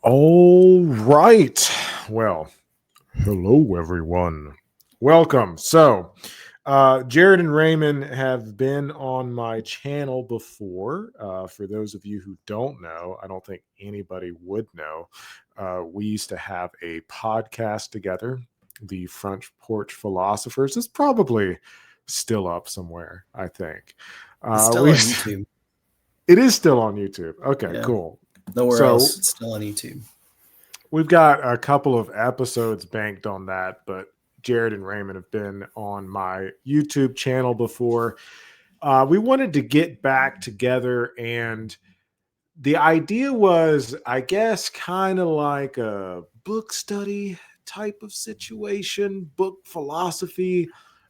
All right. Well, hello, everyone. Welcome. Jared and Raymond have been on my channel before. For those of you who don't know, I don't think anybody would know. We used to have a podcast together, the Front Porch Philosophers. It's probably still up somewhere, I think. It's still We on YouTube. It is still on YouTube. Okay, Yeah. cool. Nowhere So else. It's still on YouTube. we've got a couple of episodes banked on that, but Jared and Raymond have been on my YouTube channel before. We wanted to get back together, and the idea was, I guess, kind of like a book study type of situation, book philosophy,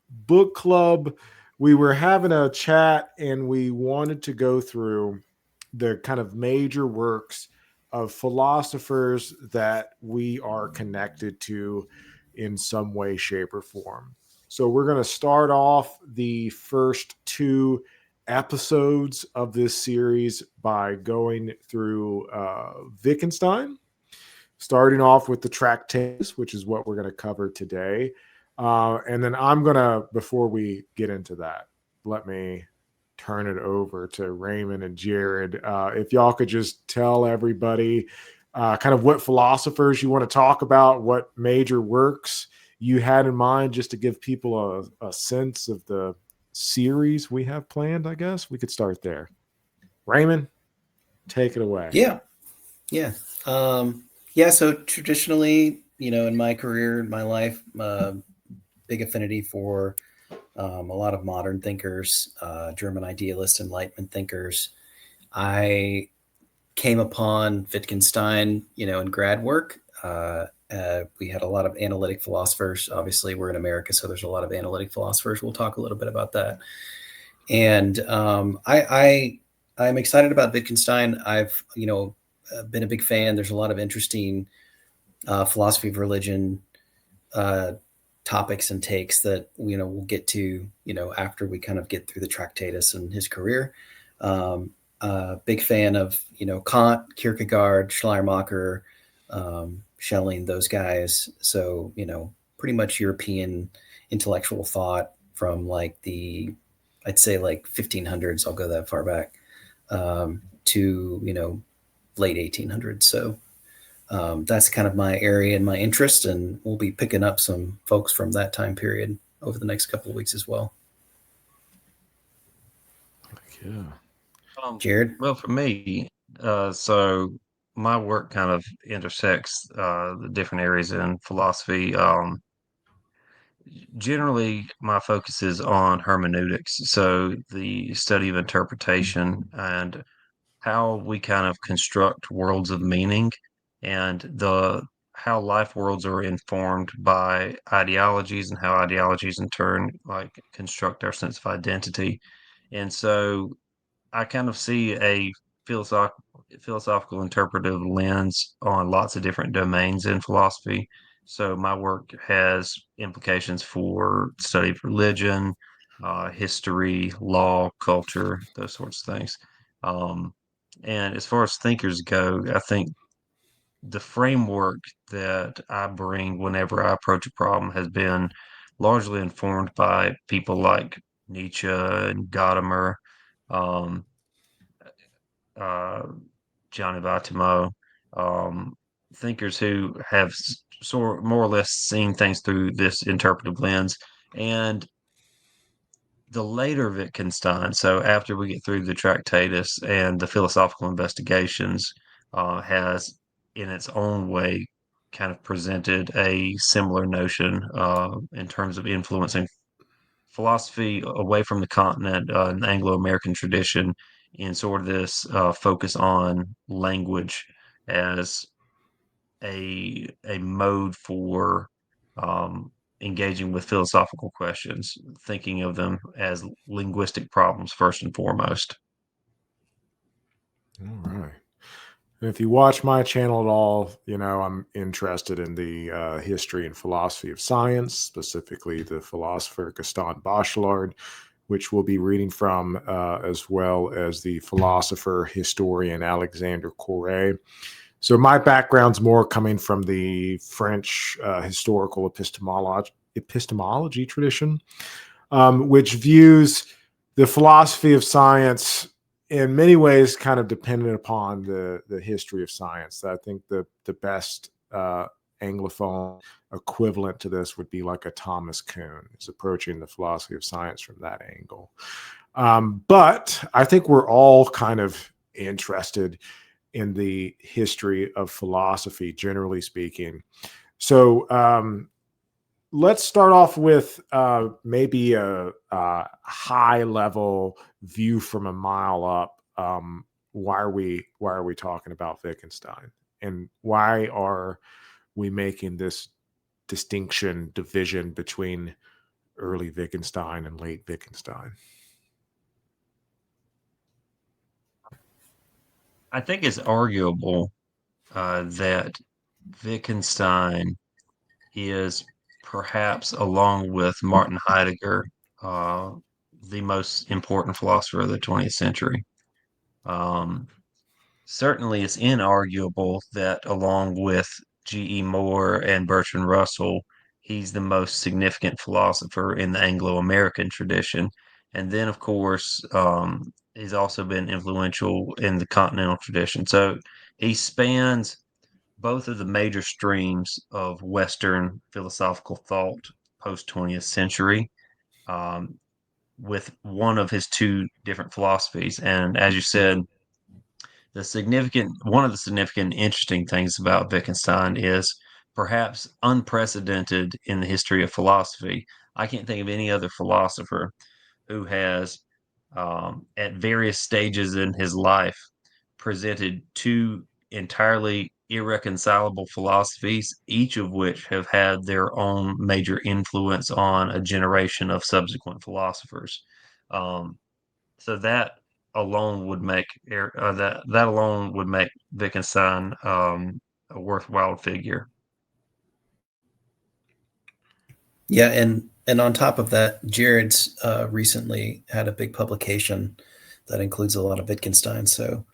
book club. We were having a chat, and we wanted to go through the kind of major works of philosophers that we are connected to in some way, shape, or form. So we're going to start off the first two episodes of this series by going through Wittgenstein, starting off with the Tractatus, which is what we're going to cover today. And then I'm going to, before we get into that, let me turn it over to Raymond and Jared. If y'all could just tell everybody kind of what philosophers you want to talk about, what major works you had in mind, just to give people a sense of the series we have planned. I guess we could start there. Raymond, take it away. Yeah. Yeah. Yeah. So traditionally, in my career, in my life, big affinity for a lot of modern thinkers, German idealist, Enlightenment thinkers. I came upon Wittgenstein, in grad work. We had a lot of analytic philosophers. Obviously, we're in America, so there's a lot of analytic philosophers. We'll talk a little bit about that. And I'm excited about Wittgenstein. I've been a big fan. There's a lot of interesting philosophy of religion topics and takes that we'll get to after we kind of get through the Tractatus and his career. Big fan of Kant, Kierkegaard, Schleiermacher, Schelling, those guys. So pretty much European intellectual thought from I'd say 1500s. I'll go that far back to late 1800s. So that's kind of my area and my interest, and we'll be picking up some folks from that time period over the next couple of weeks as well. Yeah. Jared? Well, for me, so my work kind of intersects the different areas in philosophy. Generally, my focus is on hermeneutics, so the study of interpretation and how we kind of construct worlds of meaning and the how life worlds are informed by ideologies and how ideologies in turn construct our sense of identity. And so I kind of see a philosophical interpretive lens on lots of different domains in philosophy. So my work has implications for study of religion, history, law, culture, those sorts of things. Um, and as far as thinkers go, I think the framework that I bring whenever I approach a problem has been largely informed by people like Nietzsche and Gadamer, um, uh, Gianni Vattimo, um, thinkers who have sort more or less seen things through this interpretive lens. And the later Wittgenstein, so after we get through the Tractatus and the philosophical investigations, has in its own way kind of presented a similar notion in terms of influencing philosophy away from the continent, an Anglo-American tradition, in sort of this focus on language as a mode for um, engaging with philosophical questions, thinking of them as linguistic problems first and foremost. All right. And if you watch my channel at all, I'm interested in the history and philosophy of science, specifically the philosopher Gaston Bachelard, which we'll be reading from, as well as the philosopher historian Alexander Corre. So my background's more coming from the French historical epistemology tradition, which views the philosophy of science in many ways kind of dependent upon the history of science. I think the best Anglophone equivalent to this would be like a Thomas Kuhn, is approaching the philosophy of science from that angle. But I think we're all kind of interested in the history of philosophy, generally speaking. So let's start off with maybe a high level view from a mile up. Why are we talking about Wittgenstein, and why are we making this division between early Wittgenstein and late Wittgenstein? I think it's arguable that Wittgenstein is perhaps, along with Martin Heidegger, uh, the most important philosopher of the 20th century. Um, Certainly, it's inarguable that, along with G.E. Moore and Bertrand Russell, he's the most significant philosopher in the Anglo American tradition. And then, of course, he's also been influential in the continental tradition. So he spans both of the major streams of Western philosophical thought post 20th century, um, with one of his two different philosophies. And as you said, one of the significant interesting things about Wittgenstein is perhaps unprecedented in the history of philosophy. I can't think of any other philosopher who has, at various stages in his life, presented two entirely irreconcilable philosophies, each of which have had their own major influence on a generation of subsequent philosophers. Um, so that alone would make Wittgenstein a worthwhile figure. Yeah, and on top of that, Jared's recently had a big publication that includes a lot of Wittgenstein. So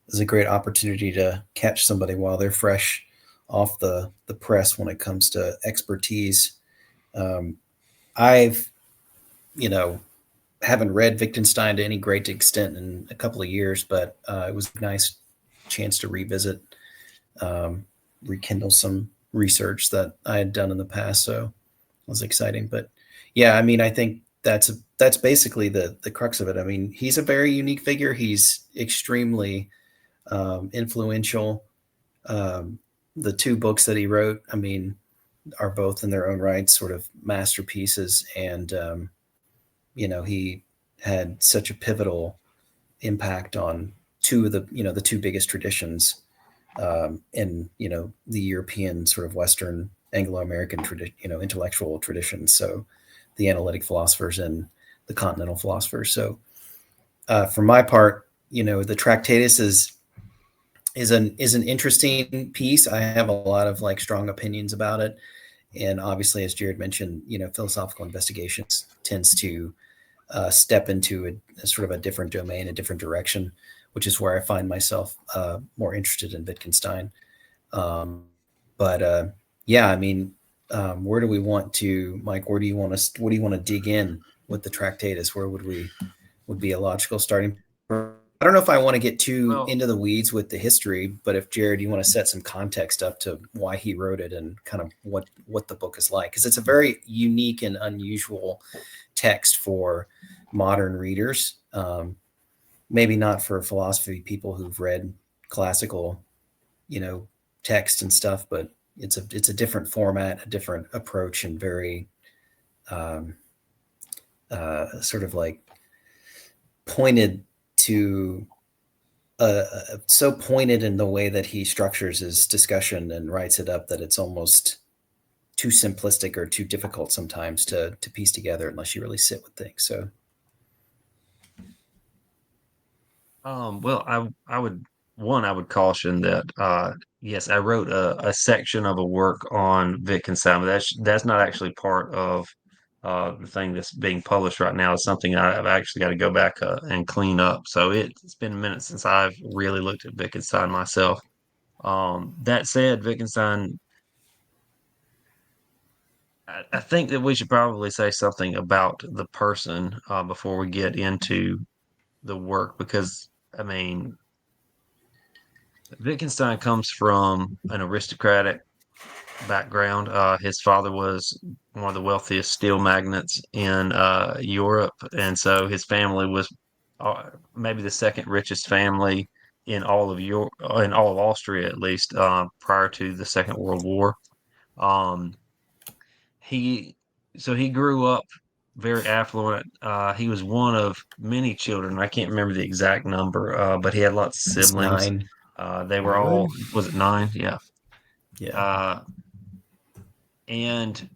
it's a great opportunity to catch somebody while they're fresh off the press when it comes to expertise. Um, I've, you know, haven't read Wittgenstein to any great extent in a couple of years, but it was a nice chance to revisit, um, rekindle some research that I had done in the past. So it was exciting. But yeah, I mean, I think that's basically the crux of it. I mean, he's a very unique figure. He's extremely influential. Um, the two books that he wrote, I mean, are both in their own right sort of masterpieces, and he had such a pivotal impact on two of the two biggest traditions in the European sort of Western Anglo-American intellectual traditions. So the analytic philosophers and the continental philosophers. So for my part, the Tractatus is an interesting piece. I have a lot of strong opinions about it, and obviously, as Jared mentioned, philosophical investigations tends to step into a sort of a different domain, a different direction, which is where I find myself more interested in Wittgenstein. But yeah, I mean, where do we want to, Mike? Where do you want to? What do you want to dig in with the Tractatus? Where would be a logical starting point? I don't know if I want to get too Well, into the weeds with the history, but if Jared, you want to set some context up to why he wrote it and kind of what the book is like, because it's a very unique and unusual text for modern readers. Maybe not for philosophy people who've read classical, text and stuff, but it's a different format, a different approach, and very sort of pointed to so pointed in the way that he structures his discussion and writes it up that it's almost too simplistic or too difficult sometimes to piece together unless you really sit with things. So well, I would caution that yes, I wrote a section of a work on Wittgenstein, but that's not actually part of the thing that's being published right now. It's something I've actually got to go back and clean up. So it's been a minute since I've really looked at Wittgenstein myself. That said, Wittgenstein, I think that we should probably say something about the person before we get into the work, because I mean, Wittgenstein comes from an aristocratic background. His father was one of the wealthiest steel magnates in Europe, and so his family was maybe the second richest family in all of Europe, in all of Austria at least, prior to the Second World War. Um, he he grew up very affluent. He was one of many children. I can't remember the exact number, but he had lots of It's siblings. 9. They were Really? all, was it nine? Yeah. Yeah. Uh, and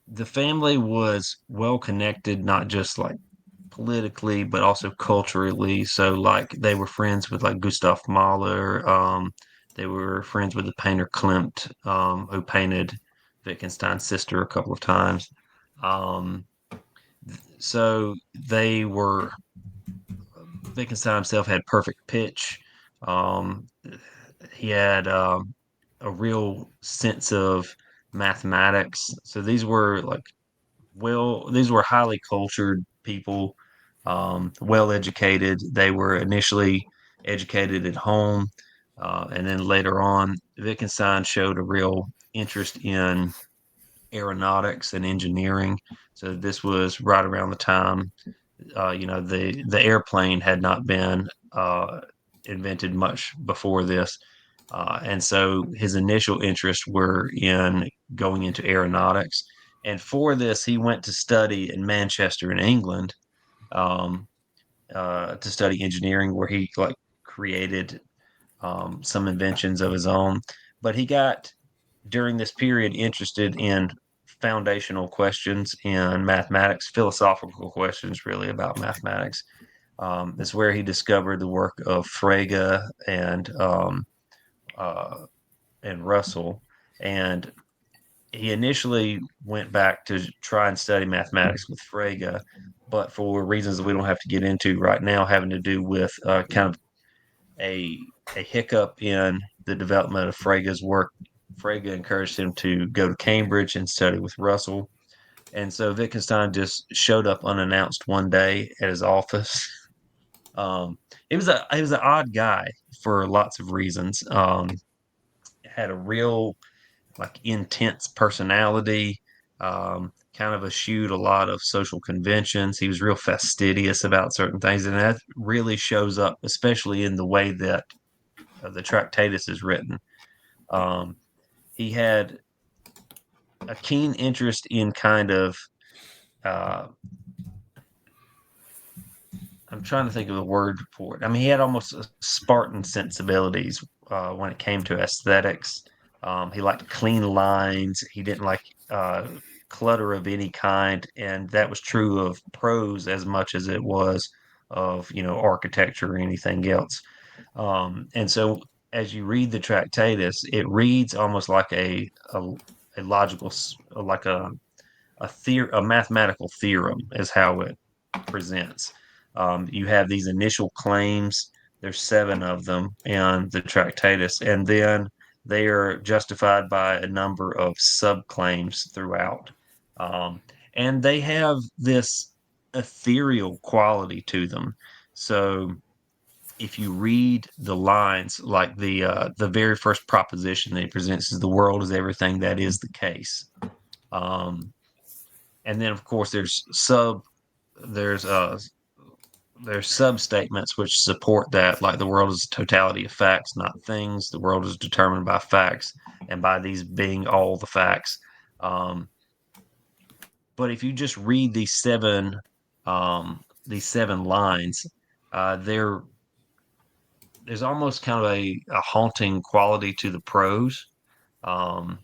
the family was well connected, not just like politically, but also culturally. So, like, they were friends with like Gustav Mahler. They were friends with the painter Klimt, who painted Wittgenstein's sister a couple of times. Um, so they were, Wittgenstein himself had perfect pitch. Um, he had a real sense of mathematics. So these were highly cultured people, well educated. They were initially educated at home, and then later on, Wittgenstein showed a real interest in aeronautics and engineering. So this was right around the time, the airplane had not been invented much before this. And so his initial interests were in going into aeronautics. And for this, he went to study in Manchester, in England, um, to study engineering, where he like created some inventions of his own. But he got during this period interested in foundational questions in mathematics, philosophical questions really about mathematics. It's where he discovered the work of Frege uh, and Russell. And he initially went back to try and study mathematics with Frege, but for reasons that we don't have to get into right now, having to do with kind of a hiccup in the development of Frege's work. Frege encouraged him to go to Cambridge and study with Russell. And so Wittgenstein just showed up unannounced one day at his office. Um, he was an odd guy for lots of reasons. Had a real like intense personality, kind of eschewed a lot of social conventions. He was real fastidious about certain things, and that really shows up, especially in the way that the Tractatus is written. Um, he had a keen interest in kind of, uh, I'm trying to think of the word for it. I mean, he had almost Spartan sensibilities when it came to aesthetics. He liked clean lines. He didn't like uh, clutter of any kind, and that was true of prose as much as it was of architecture or anything else. And so, as you read the Tractatus, it reads almost like a logical, like a mathematical theorem is how it presents. You have these initial claims. There's seven of them in the Tractatus, and then they are justified by a number of subclaims throughout. Um, and they have this ethereal quality to them. So if you read the lines, like the very first proposition that he presents is the world is everything that is the case. Um, and then of course there's there's sub statements which support that, like the world is a totality of facts, not things. The world is determined by facts, and by these being all the facts. Um, but if you just read these seven lines, there there's almost kind of a haunting quality to the prose, um,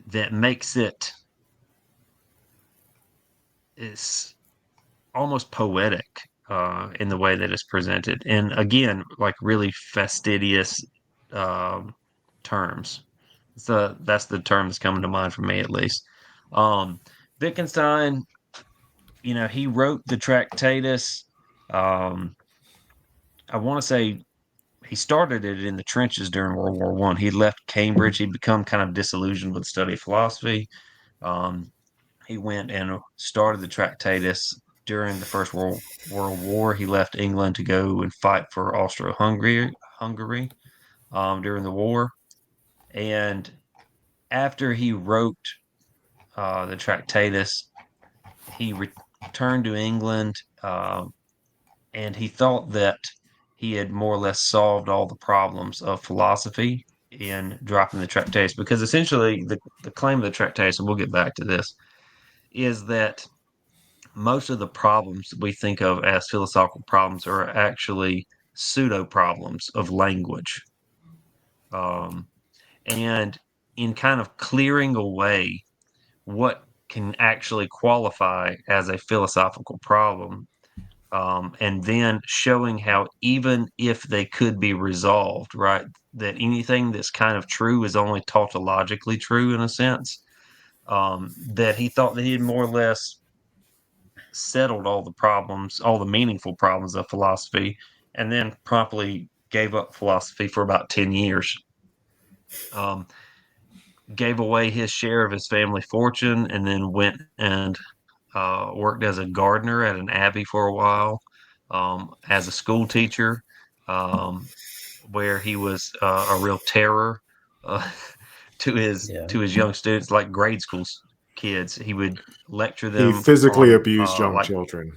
that makes it's almost poetic in the way that it's presented, and again, like really fastidious um, terms. So that's the term that's coming to mind for me, at least. Um, Wittgenstein, he wrote the Tractatus. Um, I want to say he started it in the trenches during World War One. He left Cambridge. He'd become kind of disillusioned with the study of philosophy. Um, he went and started the Tractatus during the World War. He left England to go and fight for Hungary during the war. And after he wrote the Tractatus, he returned to England, and he thought that he had more or less solved all the problems of philosophy in dropping the Tractatus. Because essentially, the claim of the Tractatus, and we'll get back to this, is that most of the problems we think of as philosophical problems are actually pseudo problems of language. Um, and in kind of clearing away what can actually qualify as a philosophical problem, and then showing how even if they could be resolved, right, that anything that's kind of true is only tautologically true in a sense, that he thought that he had more or less settled all the problems, all the meaningful problems of philosophy, and then promptly gave up philosophy for about 10 years. Um, gave away his share of his family fortune and then went and worked as a gardener at an abbey for a while, as a school teacher, um, where he was a real terror uh, Yeah. to his young students, like grade school kids. He would lecture He them physically on abused young children.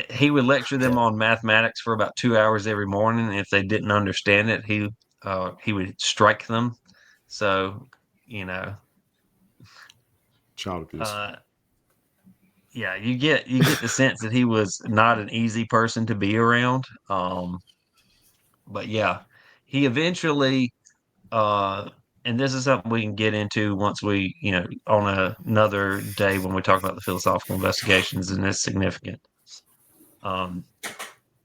he would lecture them Yeah. on mathematics for about 2 hours every morning. If they didn't understand it, he would strike them. So, you know, Child abuse. uh, yeah, you get the sense that he was not an easy person to be around. But yeah, he eventually, uh, and this is something we can get into once we, on another day when we talk about the philosophical investigations and its significance. Um,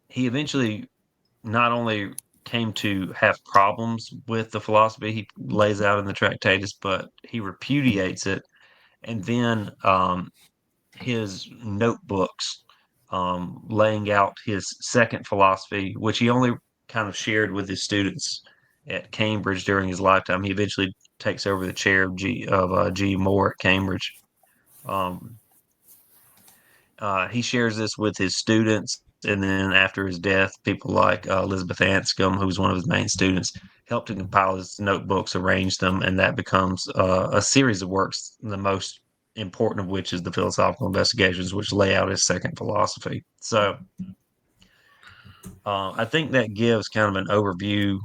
he eventually not only came to have problems with the philosophy he lays out in the Tractatus, but he repudiates it, and then his notebooks, laying out his second philosophy, which he only kind of shared with his students at Cambridge during his lifetime. He eventually takes over the chair of G. Moore at Cambridge. Um, he shares this with his students, and then after his death, people like Elizabeth Anscombe, who was one of his main students, helped to compile his notebooks, arrange them, and that becomes a series of works. The most important of which is the philosophical investigations, which lay out his second philosophy. So I think that gives kind of an overview,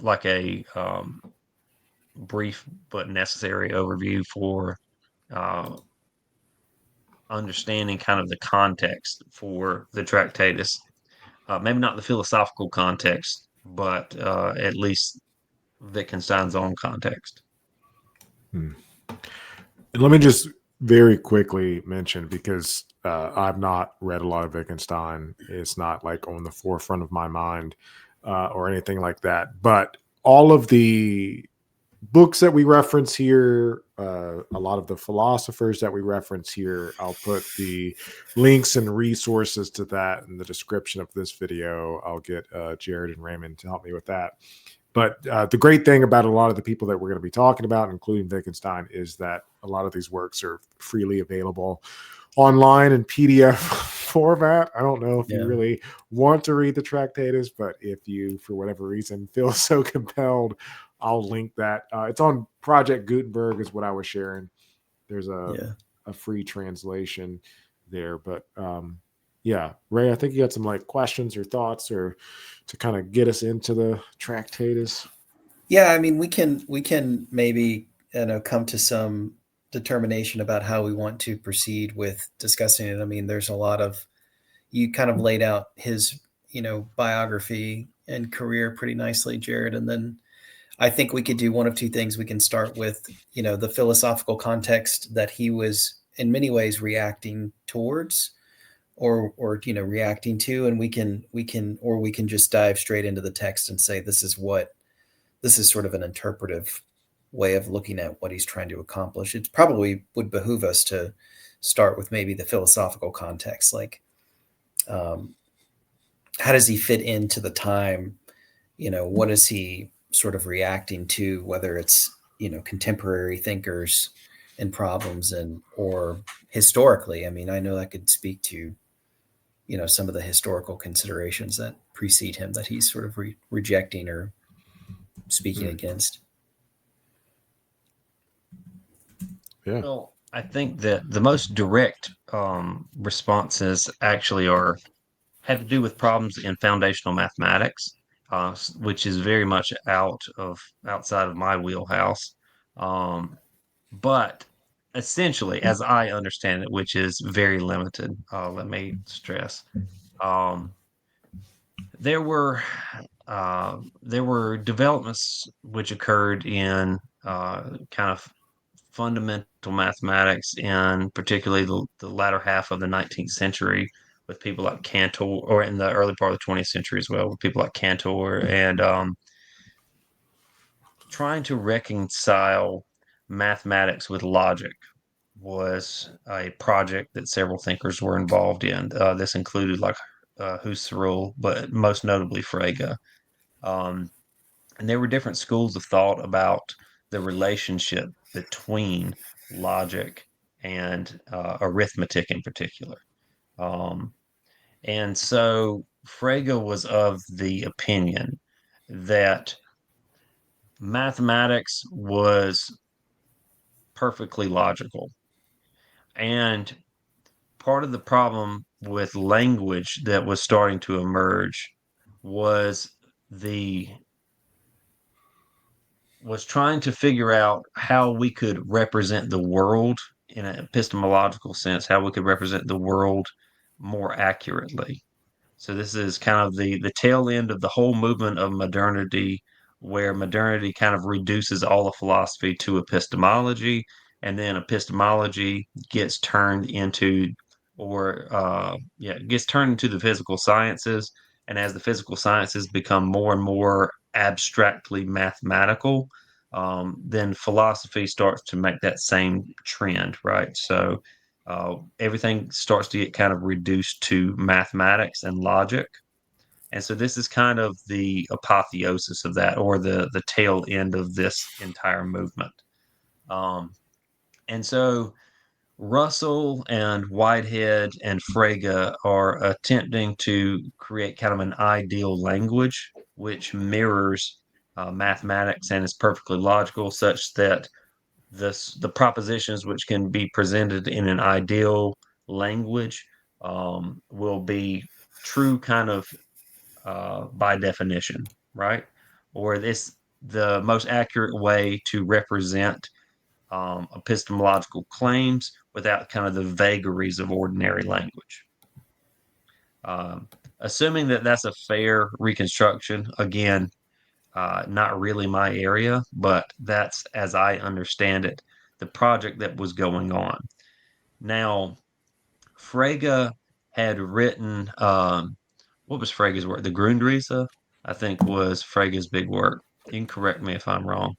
like a brief but necessary overview for uh, understanding kind of the context for the Tractatus. Maybe not the philosophical context, but at least Wittgenstein's own context. Hmm. And let me just very quickly mention, because I've not read a lot of Wittgenstein. It's not like on the forefront of my mind or anything like that. But all of the books that we reference here, a lot of the philosophers that we reference here, I'll put the links and resources to that in the description of this video. I'll get Jared and Raymond to help me with that. But the great thing about a lot of the people that we're going to be talking about, including Wittgenstein, is that a lot of these works are freely available online in PDF format. I don't know if you really want to read the Tractatus, but if you, for whatever reason, feel so compelled, I'll link that. It's on Project Gutenberg is what I was sharing. There's a free translation there. But yeah, Ray, I think you got some like questions or thoughts or to kind of get us into the Tractatus. Yeah, I mean, we can maybe come to some determination about how we want to proceed with discussing it. I mean, there's a lot of, you kind of laid out his biography and career pretty nicely, Jared, and then I think we could do one of two things. We can start with the philosophical context that he was in many ways reacting towards, or reacting to, and we can just dive straight into the text and say this is sort of an interpretive way of looking at what he's trying to accomplish. It probably would behoove us to start with maybe the philosophical context, like how does he fit into the time what is he sort of reacting to, whether it's, contemporary thinkers and problems, and or historically. I mean, I know I could speak to, some of the historical considerations that precede him that he's sort of rejecting or speaking Mm, against. yeah. Well, I think that the most direct responses actually are have to do with problems in foundational mathematics, which is very much outside of my wheelhouse. Um, but essentially, as I understand it, which is very limited, let me stress, um, there were there were developments which occurred in kind of fundamental mathematics in particularly the latter half of the 19th century with people like Cantor, or in the early part of the 20th century as well, with people like Cantor, and trying to reconcile mathematics with logic was a project that several thinkers were involved in. This included like Husserl, but most notably Frege. Um, and there were different schools of thought about the relationship between logic and arithmetic in particular. Um, and so Frege was of the opinion that mathematics was perfectly logical. And part of the problem with language that was starting to emerge was the was trying to figure out how we could represent the world in an epistemological sense, how we could represent the world more accurately. So this is kind of the tail end of the whole movement of modernity, where modernity kind of reduces all of philosophy to epistemology, and then epistemology gets turned into, gets turned into the physical sciences. And as the physical sciences become more and more abstractly mathematical, then philosophy starts to make that same trend, right? So everything starts to get kind of reduced to mathematics and logic. And so this is kind of the apotheosis of that, or the tail end of this entire movement. Um, and so Russell and Whitehead and Frege are attempting to create kind of an ideal language which mirrors mathematics and is perfectly logical, such that the propositions which can be presented in an ideal language will be true kind of by definition, right? Or this the most accurate way to represent epistemological claims without kind of the vagaries of ordinary language. Um, Assuming that that's a fair reconstruction, again, not really my area, but that's, as I understand it, the project that was going on. Now, Frege had written, what was Frege's work? The Grundrisse, I think, was Frege's big work. You can correct me if I'm wrong.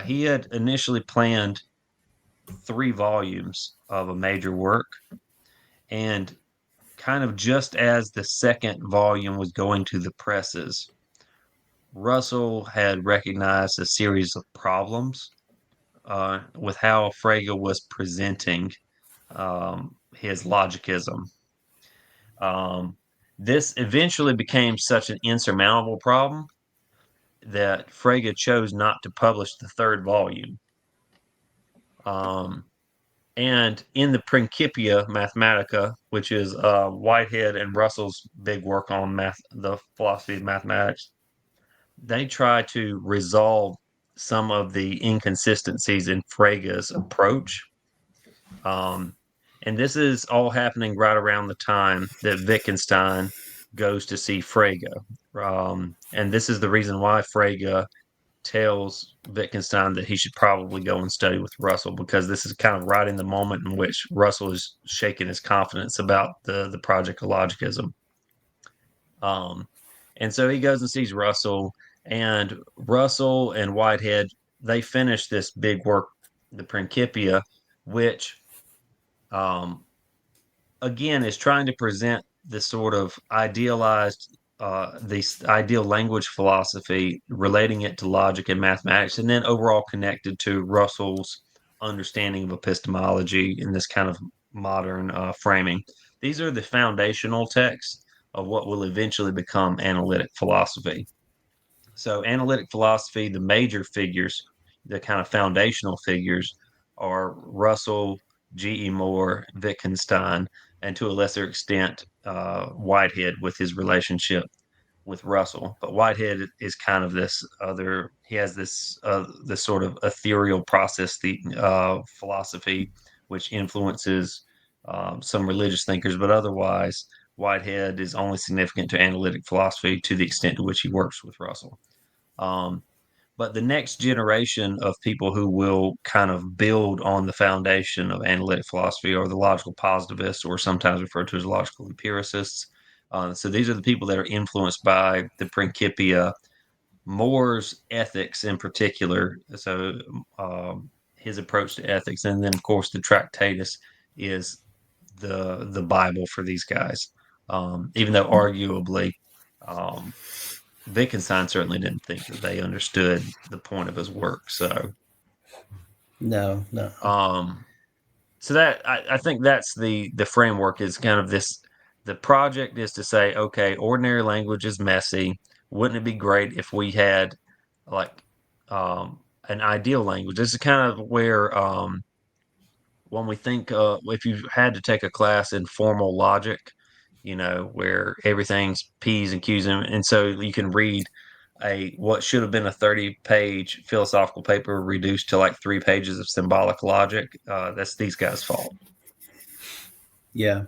He had initially planned 3 volumes of a major work, and kind of just as the second volume was going to the presses, Russell had recognized a series of problems with how Frege was presenting his logicism. Um, this eventually became such an insurmountable problem that Frege chose not to publish the third volume. Um, and in the Principia Mathematica, which is Whitehead and Russell's big work on the philosophy of mathematics, they try to resolve some of the inconsistencies in Frege's approach. Um, and this is all happening right around the time that Wittgenstein goes to see Frege. And this is the reason why Frege tells Wittgenstein that he should probably go and study with Russell, because this is kind of right in the moment in which Russell is shaking his confidence about the project of logicism. Um, and so he goes and sees Russell, and Russell and Whitehead, they finish this big work, the Principia, which um, again is trying to present this sort of idealized the ideal language philosophy, relating it to logic and mathematics, and then overall connected to Russell's understanding of epistemology in this kind of modern framing. These are the foundational texts of what will eventually become analytic philosophy. So, analytic philosophy, the major figures, the kind of foundational figures are Russell, G.E. Moore, Wittgenstein, and to a lesser extent, Whitehead with his relationship with Russell. But Whitehead is kind of this other, he has this sort of ethereal process the philosophy, which influences some religious thinkers, but otherwise, Whitehead is only significant to analytic philosophy to the extent to which he works with Russell. Um, but the next generation of people who will kind of build on the foundation of analytic philosophy are the logical positivists, or sometimes referred to as logical empiricists. So these are the people that are influenced by the Principia, Moore's ethics in particular. So his approach to ethics, and then of course the Tractatus is the Bible for these guys. Even though arguably um, Wittgenstein certainly didn't think that they understood the point of his work. No, no. Um, so that I think that's the framework is kind of this. The project is to say, okay, ordinary language is messy. Wouldn't it be great if we had like an ideal language? This is kind of where when we think if you had to take a class in formal logic, where everything's P's and Q's, and so you can read a what should have been a 30-page philosophical paper reduced to like 3 pages of symbolic logic. That's these guys' fault. Yeah.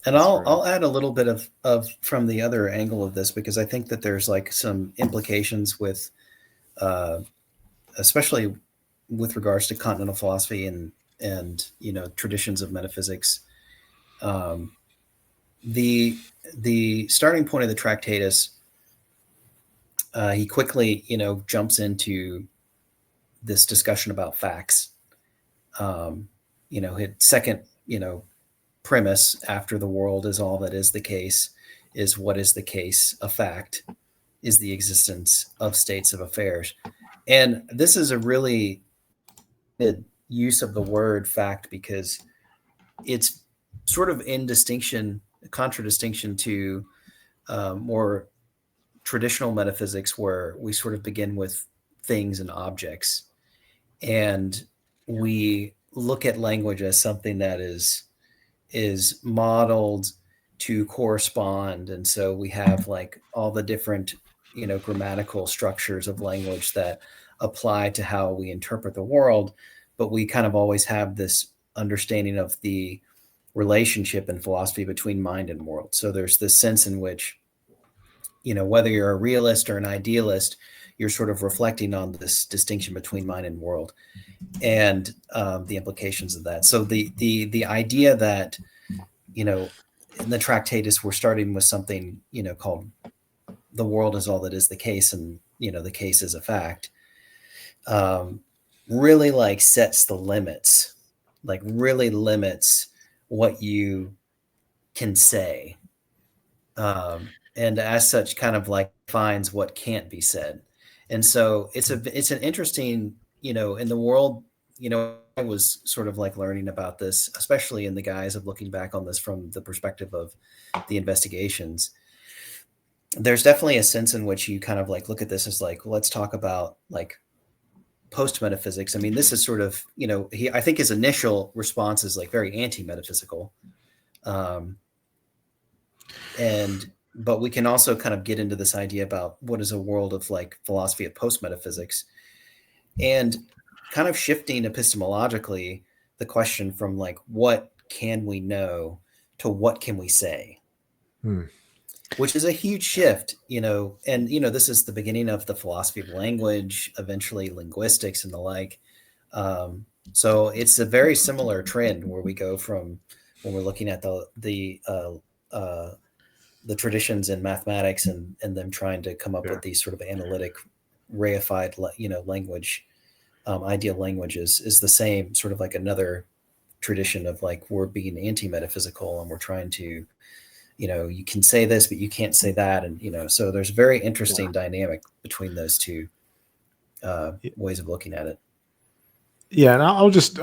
And That's I'll add a little bit of from the other angle of this, because I think that there's like some implications with especially with regards to continental philosophy and traditions of metaphysics. Um, the starting point of the Tractatus, he quickly jumps into this discussion about facts. His second premise after the world is all that is the case is what is the case. A fact is the existence of states of affairs. And this is a really good use of the word fact, because it's sort of in distinction, contradistinction to more traditional metaphysics, where we sort of begin with things and objects, and we look at language as something that is modeled to correspond. And so we have like all the different grammatical structures of language that apply to how we interpret the world, but we kind of always have this understanding of the relationship in philosophy between mind and world. So there's this sense in which whether you're a realist or an idealist, you're sort of reflecting on this distinction between mind and world, and the implications of that. So the idea that in the Tractatus we're starting with something called the world is all that is the case, and the case is a fact, really like sets the limits, like really limits what you can say, and as such kind of like finds what can't be said. And so it's an interesting, in the world, I was sort of like learning about this, especially in the guise of looking back on this from the perspective of the investigations. There's definitely a sense in which you kind of like look at this as like, let's talk about like post metaphysics. I mean, this is sort of, I think his initial response is like very anti-metaphysical. But we can also kind of get into this idea about what is a world of like philosophy of post metaphysics, and kind of shifting epistemologically the question from like, what can we know to what can we say? Which is a huge shift, and, this is the beginning of the philosophy of language, eventually linguistics and the like. So it's a very similar trend where we go from when we're looking at the traditions in mathematics and them trying to come up with these sort of analytic reified, language, ideal languages, is the same sort of like another tradition of like, we're being anti-metaphysical and we're trying to you can say this, but you can't say that. And, so there's a very interesting dynamic between those two ways of looking at it. Yeah. And I'll just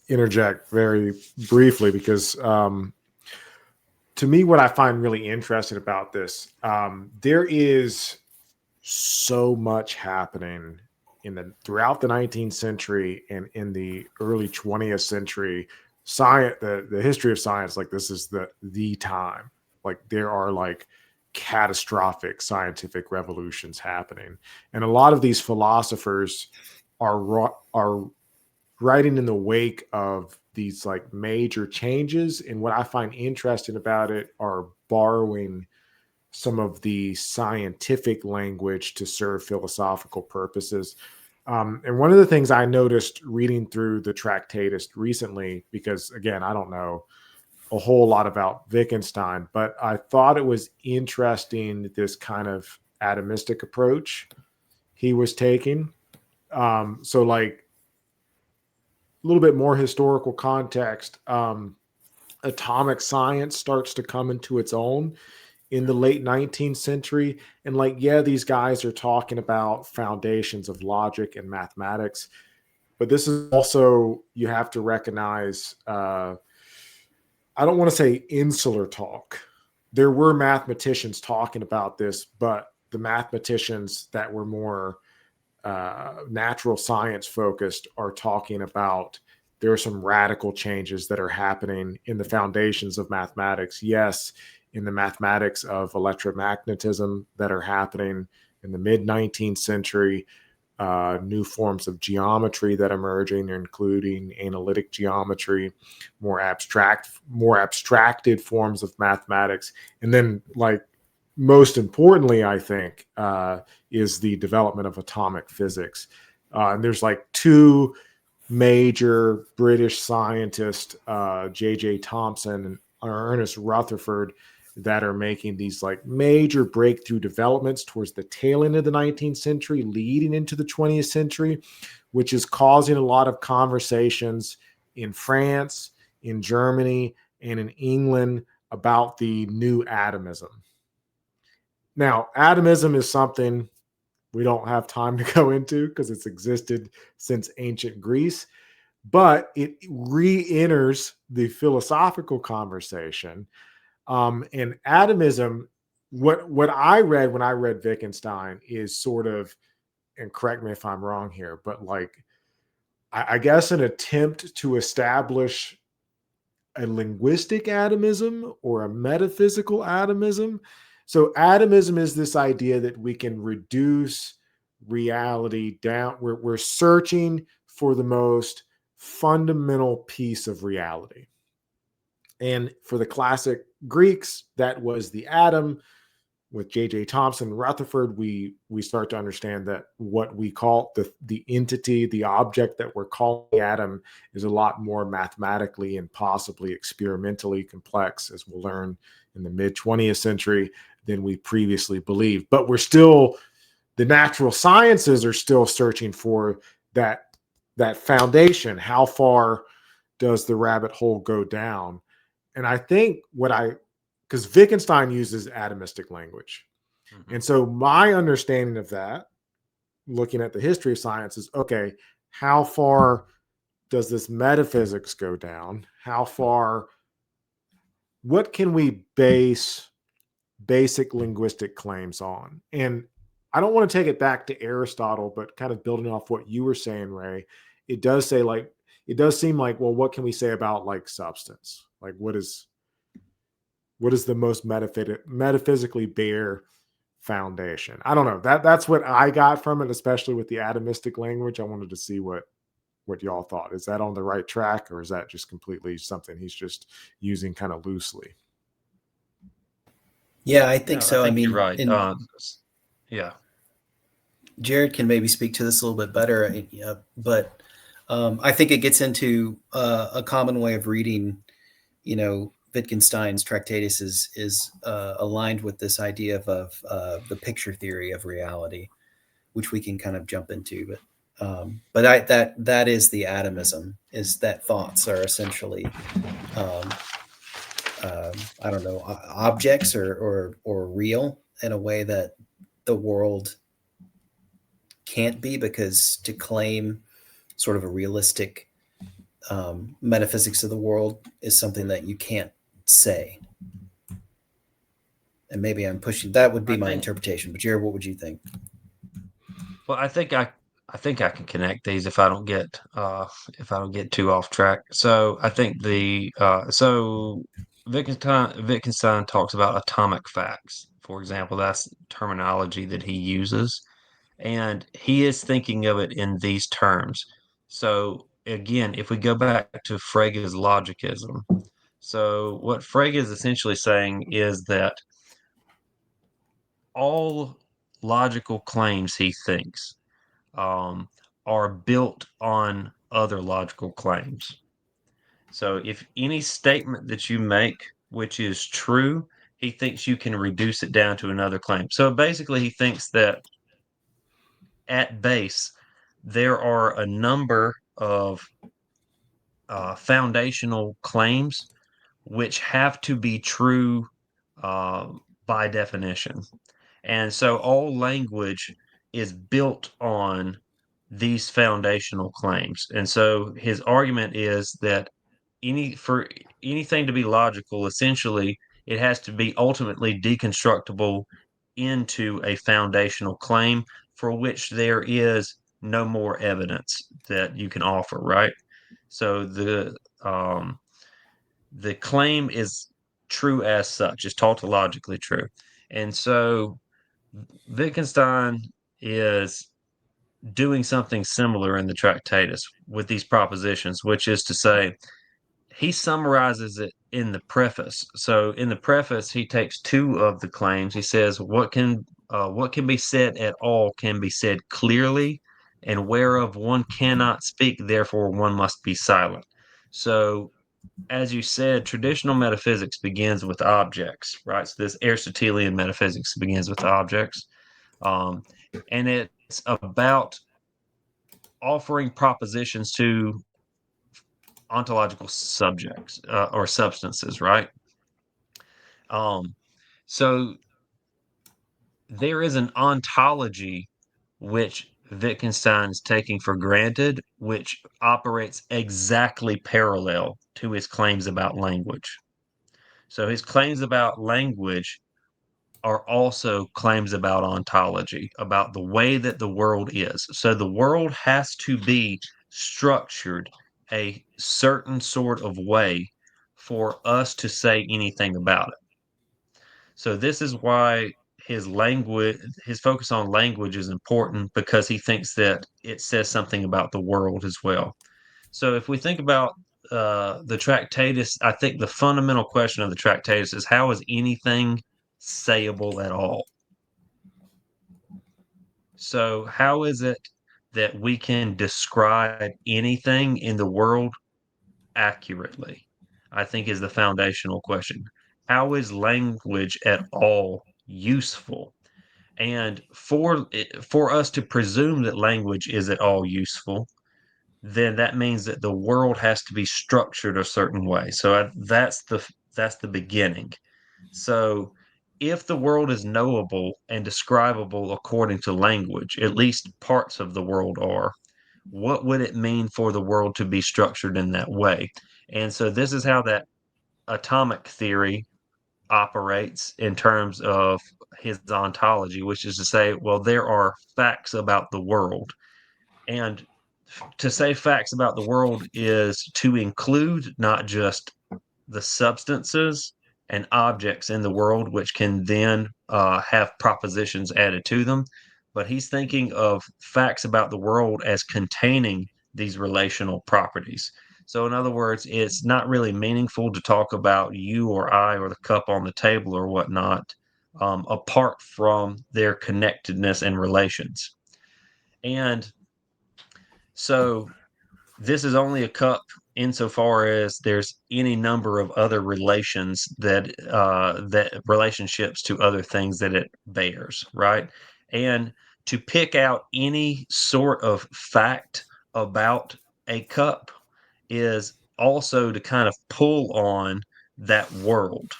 interject very briefly because to me, what I find really interesting about this, there is so much happening throughout the 19th century and in the early 20th century. Science, the history of science, like this is the time. Like there are like catastrophic scientific revolutions happening, and a lot of these philosophers are writing in the wake of these like major changes. And what I find interesting about it are borrowing some of the scientific language to serve philosophical purposes. And one of the things I noticed reading through the Tractatus recently, because again, I don't know a whole lot about Wittgenstein, but I thought it was interesting this kind of atomistic approach he was taking. So, like a little bit more historical context, atomic science starts to come into its own in the late 19th century. And like, yeah, these guys are talking about foundations of logic and mathematics, but this is also, you have to recognize, I don't want to say insular talk. There were mathematicians talking about this, but the mathematicians that were more natural science focused are talking about there are some radical changes that are happening in the foundations of mathematics. Yes, in the mathematics of electromagnetism that are happening in the mid 19th century, new forms of geometry that are emerging, including analytic geometry, more abstracted forms of mathematics, and then like most importantly, I think, is the development of atomic physics. And there's like two major British scientists, J.J. Thomson and Ernest Rutherford, that are making these like major breakthrough developments towards the tail end of the 19th century, leading into the 20th century, which is causing a lot of conversations in France, in Germany, and in England about the new atomism. Now, atomism is something we don't have time to go into because it's existed since ancient Greece, but it re-enters the philosophical conversation. And atomism, what I read when I read Wittgenstein is sort of, and correct me if I'm wrong here, but like, I guess an attempt to establish a linguistic atomism or a metaphysical atomism. So atomism is this idea that we can reduce reality down. We're searching for the most fundamental piece of reality. And for the classic Greeks, that was the atom. With J.J. Thomson and Rutherford, we start to understand that what we call the entity, the object that we're calling the atom, is a lot more mathematically and possibly experimentally complex, as we'll learn in the mid 20th century, than we previously believed. But the natural sciences are still searching for that foundation. How far does the rabbit hole go down? And I think because Wittgenstein uses atomistic language. Mm-hmm. And so my understanding of that, looking at the history of science, is okay, how far does this metaphysics go down? What can we base basic linguistic claims on? And I don't want to take it back to Aristotle, but kind of building off what you were saying, Ray, it does seem like, well, what can we say about like substance? Like what is the most metaphysically bare foundation? I don't know. That's what I got from it, especially with the atomistic language. I wanted to see what y'all thought. Is that on the right track, or is that just completely something he's just using kind of loosely? Yeah, I think so. I mean, you're right. Yeah. Jared can maybe speak to this a little bit better, but I think it gets into a common way of reading, Wittgenstein's Tractatus is aligned with this idea of the picture theory of reality, which we can kind of jump into. But that is the atomism, is that thoughts are essentially I don't know, objects or real in a way that the world can't be, because to claim sort of a realistic metaphysics of the world is something that you can't say. And maybe I'm pushing. That would I be my think interpretation. But Jared, what would you think? well, I think I can connect these if I don't get too off track. So I think the so Wittgenstein talks about atomic facts. For example, that's terminology that he uses, and he is thinking of it in these terms. So again, if we go back to Frege's logicism, so what Frege is essentially saying is that all logical claims he thinks um, are built on other logical claims. So if any statement that you make, which is true, he thinks you can reduce it down to another claim. So basically, he thinks that at base, there are a number of foundational claims which have to be true uh, by definition. And so all language is built on these foundational claims. And so his argument is that for anything to be logical, essentially, it has to be ultimately deconstructible into a foundational claim for which there is no more evidence that you can offer, right? So the claim is true as such, is tautologically true. And so Wittgenstein is doing something similar in the Tractatus with these propositions, which is to say, he summarizes it in the preface. So in the preface, he takes two of the claims. He says, what can be said at all can be said clearly, and whereof one cannot speak, therefore one must be silent." So as you said, traditional metaphysics begins with objects, right? So this Aristotelian metaphysics begins with objects. Um, and it's about offering propositions to ontological subjects or substances, right? Um, so there is an ontology which Wittgenstein is taking for granted, which operates exactly parallel to his claims about language. So his claims about language are also claims about ontology, about the way that the world is. So the world has to be structured a certain sort of way for us to say anything about it. So this is why his focus on language is important, because he thinks that it says something about the world as well. So if we think about the Tractatus, I think the fundamental question of the Tractatus is, how is anything sayable at all? So how is it that we can describe anything in the world accurately? I think is the foundational question. How is language at all useful? And for us to presume that language is at all useful, then that means that the world has to be structured a certain way. So that's the beginning. So if the world is knowable and describable according to language, at least parts of the world are, what would it mean for the world to be structured in that way? And so this is how that atomic theory operates in terms of his ontology, which is to say, well, there are facts about the world. And to say facts about the world is to include not just the substances and objects in the world, which can then have propositions added to them. But he's thinking of facts about the world as containing these relational properties. So, in other words, it's not really meaningful to talk about you or I or the cup on the table or whatnot, apart from their connectedness and relations. And so this is only a cup insofar as there's any number of other relations that relationships to other things that it bears, right? And to pick out any sort of fact about a cup is also to kind of pull on that world,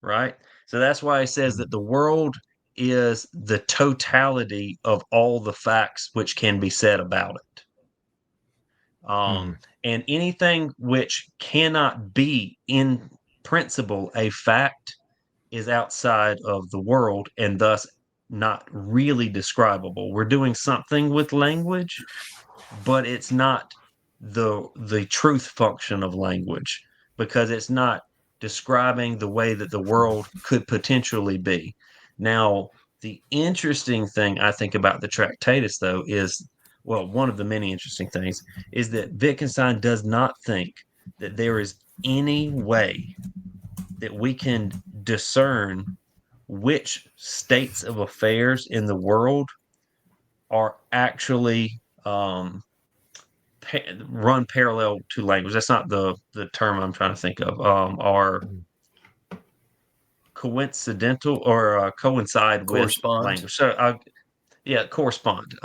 right? So that's why he says that the world is the totality of all the facts which can be said about it. Mm. And anything which cannot be in principle a fact is outside of the world and thus not really describable. We're doing something with language, but it's not the truth function of language because it's not describing the way that the world could potentially be. Now, the interesting thing I think about the Tractatus, though, is well, one of the many interesting things is that Wittgenstein does not think that there is any way that we can discern which states of affairs in the world are actually run parallel to language. That's not the term I'm trying to think of. Are coincidental or coincide with Correspond. language. So, yeah, correspond.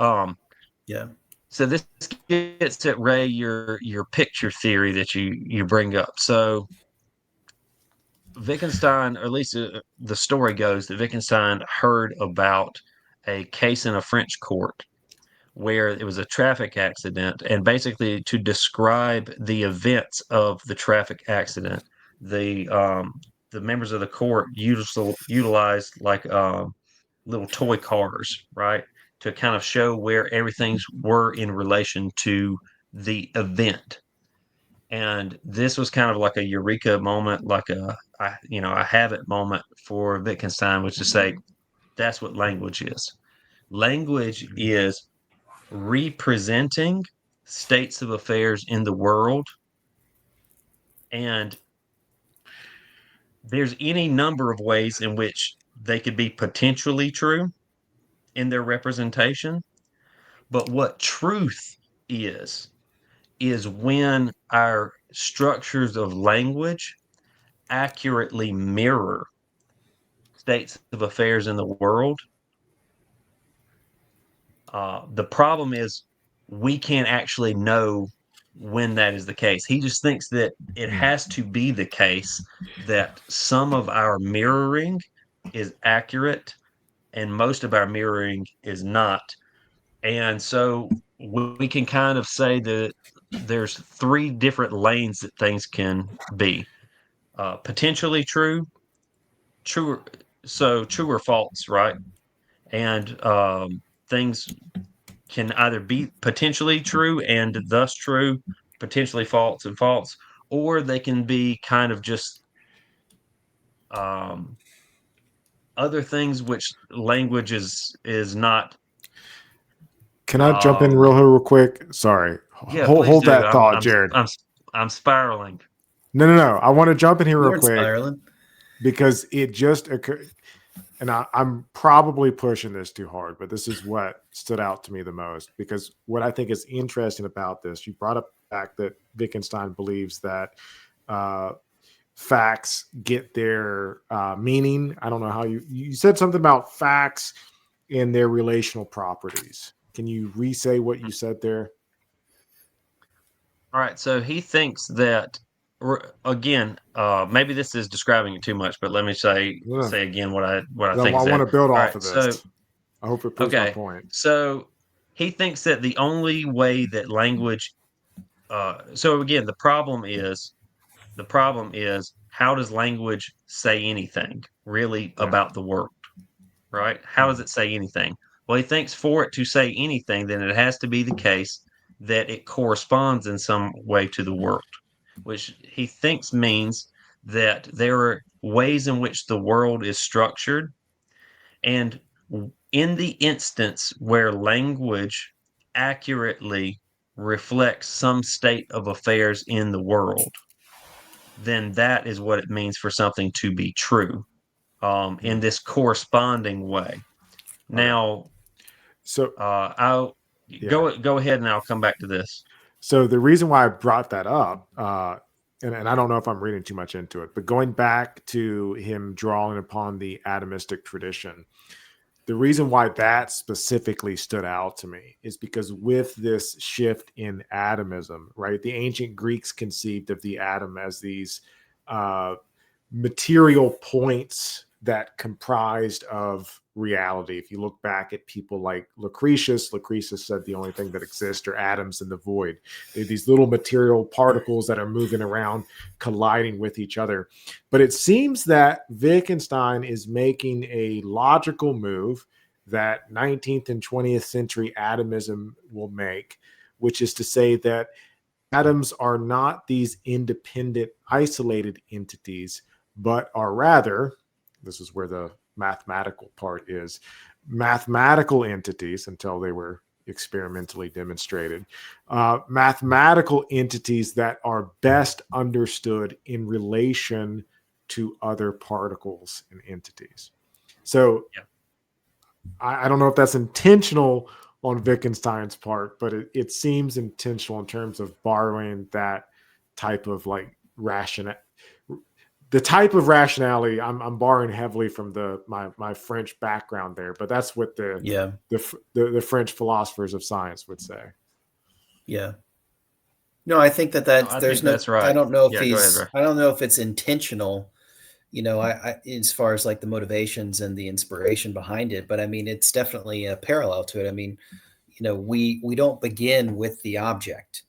Yeah. So this gets at Ray your picture theory that you bring up. So Wittgenstein, or at least the story goes that Wittgenstein heard about a case in a French court where it was a traffic accident, and basically to describe the events of the traffic accident, the um, the members of the court utilized like little toy cars, right, to kind of show where everything's were in relation to the event. And this was kind of like a eureka moment, like a have it moment for Wittgenstein, which is to say that's what language is. Language is representing states of affairs in the world, and there's any number of ways in which they could be potentially true in their representation. But what truth is when our structures of language accurately mirror states of affairs in the world. The problem is we can't actually know when that is the case. He just thinks that it has to be the case that some of our mirroring is accurate and most of our mirroring is not. And so we can kind of say that there's three different lanes that things can be potentially true, true, so true or false, right? And things can either be potentially true and thus true, potentially false and false, or they can be kind of just um, other things which language is not. Can I jump in Um, real quick? Sorry. yeah, please Hold do. that thought, Jared. I'm spiraling. No. I want to jump in here You real weren't quick spiraling. because it just occurred. And I'm probably pushing this too hard, but this is what stood out to me the most because what I think is interesting about this, you brought up the fact that Wittgenstein believes that uh, facts get their meaning. I don't know how you said something about facts and their relational properties. Can you re-say what you said there? All right, so he thinks that again, maybe this is describing it too much, but let me Yeah. say again what I I think is want there. to build All off right, of so this. I hope it proves my okay, point. so he thinks that the only way that language, so again, the problem is how does language say anything really Yeah. about the world, right? How does it say anything? Well, he thinks for it to say anything, then it has to be the case that it corresponds in some way to the world, which he thinks means that there are ways in which the world is structured. And in the instance where language accurately reflects some state of affairs in the world, then that is what it means for something to be true in Mm. this corresponding way. Okay. Now, So I'll yeah. go ahead and I'll come back to this. So the reason why I brought that up, and I don't know if I'm reading too much into it, but going back to him drawing upon the atomistic tradition, the reason why that specifically stood out to me is because with this shift in atomism, right, the ancient Greeks conceived of the atom as these uh, material points that comprised of reality. If you look back at people like Lucretius said the only thing that exists are atoms in the void. They're these little material particles that are moving around, colliding with each other. But it seems that Wittgenstein is making a logical move that 19th and 20th century atomism will make, which is to say that atoms are not these independent, isolated entities, but are rather, this is where the mathematical part is, mathematical entities until they were experimentally demonstrated, mathematical entities that are best understood in relation to other particles and entities. So Yeah. I don't know if that's intentional on Wittgenstein's part, but it seems intentional in terms of borrowing that type of like rational, the type of rationality. I'm borrowing heavily from my French background there, but that's what Yeah. the French philosophers of science would say. Yeah. No, I think No, I there's think no, that's right. Yeah, go ahead, Ray. I don't know if it's intentional, as far as like the motivations and the inspiration behind it, but I mean, it's definitely a parallel to it. I mean, we don't begin with the object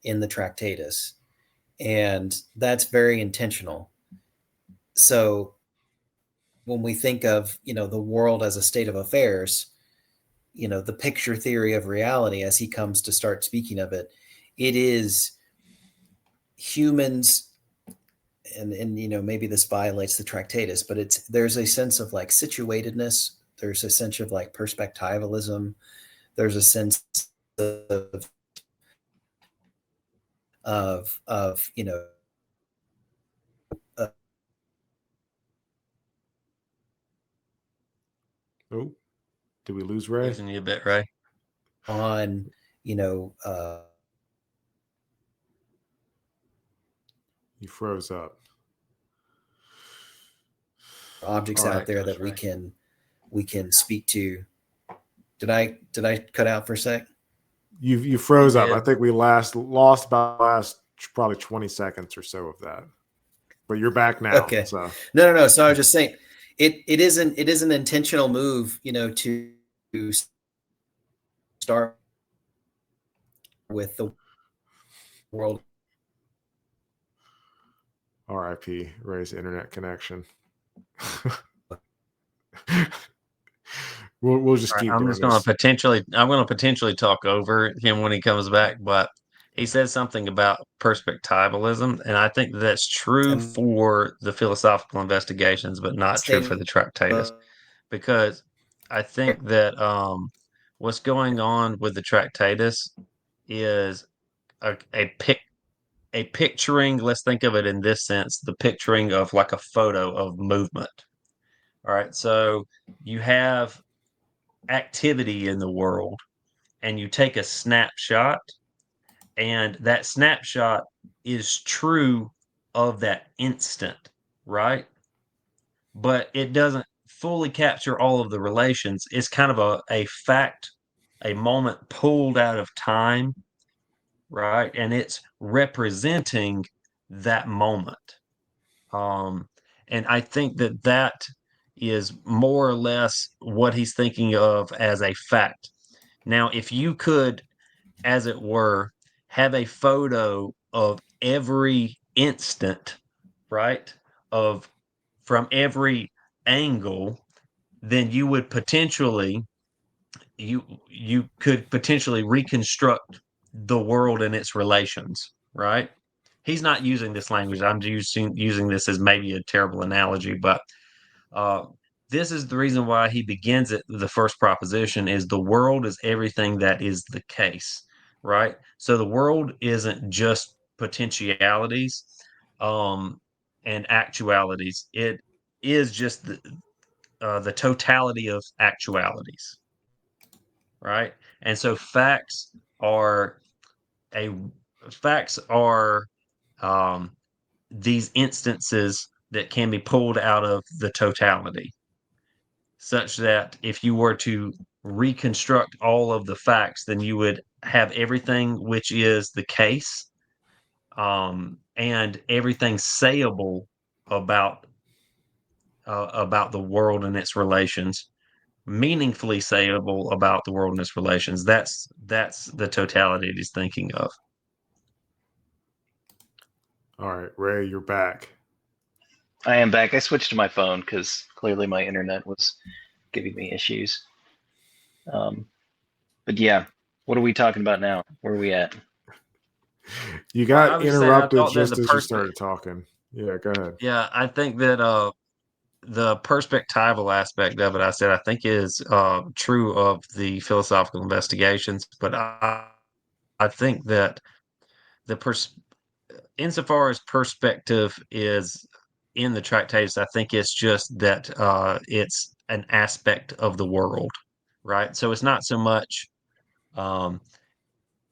in the Tractatus, and that's very intentional. So when we think of, the world as a state of affairs, the picture theory of reality, as he comes to start speaking of it, it is humans, and maybe this violates the Tractatus, but there's a sense of like situatedness, there's a sense of like perspectivalism, there's a sense of of uh, Oh, did we lose Ray? Losing you a bit, Ray. on you know uh, You froze up. objects All out right, there Coach that we Ray. can speak to. Did I cut out for a sec? You You froze up. I did. think we lost about last probably 20 seconds or so of that. But you're back now. Okay. So No. So I was just saying, it is an intentional move, to start with the world. RIP Ray's internet connection. we'll just All right, keep doing this. I'm going to potentially talk over him when he comes back, but he said something about perspectivalism, and I think that's true And for the philosophical investigations, but not true for state the Tractatus, of because I think that what's going on with the Tractatus is a, a pic a picturing. Let's think of it in this sense: the picturing of like a photo of movement. All right, so you have activity in the world and you take a snapshot, and that snapshot is true of that instant, right? But it doesn't fully capture all of the relations. It's kind of a fact, a moment pulled out of time, right? And it's representing that moment. Um, and I think that that is more or less what he's thinking of as a fact. Now, if you could, as it were, have a photo of every instant, right? Of From every angle, then you could potentially reconstruct the world and its relations, right? He's not using this language. I'm using this as maybe a terrible analogy, but uh, this is the reason why he begins it. The first proposition is the world is everything that is the case, right? So the world isn't just potentialities um, and actualities. It is just the totality of actualities, right? And so are a facts are um, these instances that can be pulled out of the totality, such that if you were to reconstruct all of the facts, then you would have everything which is the case and everything's sayable about about the world and its relations, meaningfully sayable about the world and its relations. That's the totality he's thinking of. All right, Ray, you're back. I am back. I switched to my phone because clearly my internet was giving me issues. Um, but yeah, what are we talking about now? Where are we at? You Well, I got was just saying, I interrupted thought that just the as you perspective, started talking. Yeah, go ahead. yeah, I think that the perspectival aspect of it, I said, I think is true of the philosophical investigations, but I think that the insofar as perspective is in the Tractatus, I think it's just that it's an aspect of the world, right? So it's not so much um,